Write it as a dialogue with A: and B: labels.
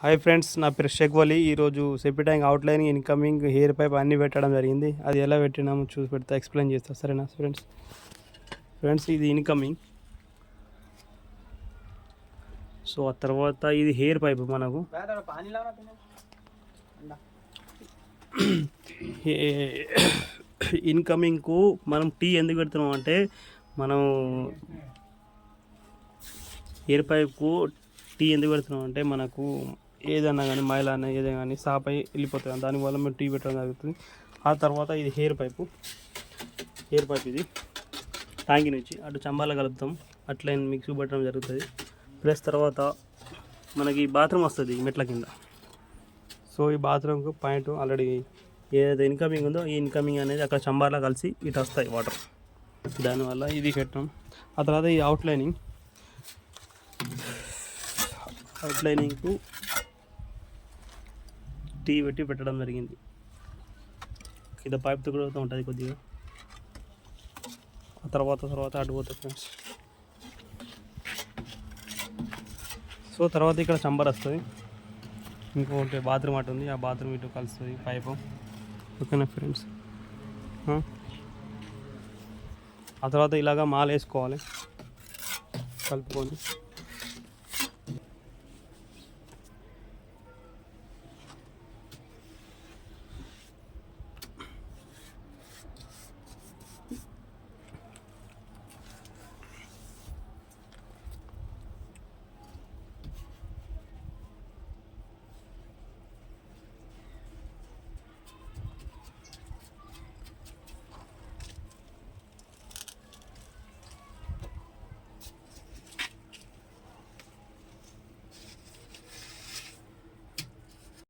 A: Hi friends, నా పేరు షేక్ వలీ. ఈరోజు సెప్పి tank outline, incoming, hair pipe అన్నీ పెట్టడం జరిగింది. అది ఎలా పెట్టినామో చూసి పెడతా, ఎక్స్ప్లెయిన్ చేస్తా, సరేనా ఫ్రెండ్స్ ఇది ఇన్కమింగ్. సో ఆ తర్వాత ఇది హెయిర్ పైప్. మనకు ఇన్కమింగ్కు మనం టీ ఎందుకు పెడుతున్నాం అంటే, మనం ఎయిర్ పైప్కు టీ ఎందుకు పెడుతున్నాం అంటే, మనకు ఏదన్నా కానీ మైల్ అన్న ఏదైనా కానీ సాప్ అయి వెళ్ళిపోతుంది. దానివల్ల మేము టీ పెట్టడం జరుగుతుంది. ఆ తర్వాత ఇది హెయిర్ పైప్ ఇది ట్యాంక్ నుంచి అటు చంబాల కలుపుతాం, అట్లా మిక్స్ పెట్టడం జరుగుతుంది. ప్లస్ తర్వాత మనకి బాత్రూమ్ వస్తుంది మెట్ల కింద. సో ఈ బాత్రూమ్కు పాయింట్ ఆల్రెడీ ఏదైతే ఇన్కమింగ్ ఉందో, ఈ ఇన్కమింగ్ అనేది అక్కడ చంబార్లో కలిసి ఇటు వస్తాయి వాటర్. దానివల్ల ఇది పెట్టాం. ఆ తర్వాత ఈ అవుట్లైనింగ్కు టీ పెట్టి పెట్టడం జరిగింది. ఇది పైప్తో కూడా ఉంటుంది కొద్దిగా. ఆ తర్వాత అడిపోతుంది ఫ్రెండ్స్. సో తర్వాత ఇక్కడ చంబర్ వస్తుంది, ఇంకొకటి బాత్రూమ్ అటు ఉంది, ఆ బాత్రూమ్ ఇటు కలుస్తుంది పైపు. ఓకేనా ఫ్రెండ్స్. ఆ తర్వాత ఇలాగా మాల వేసుకోవాలి కలుపుకొని.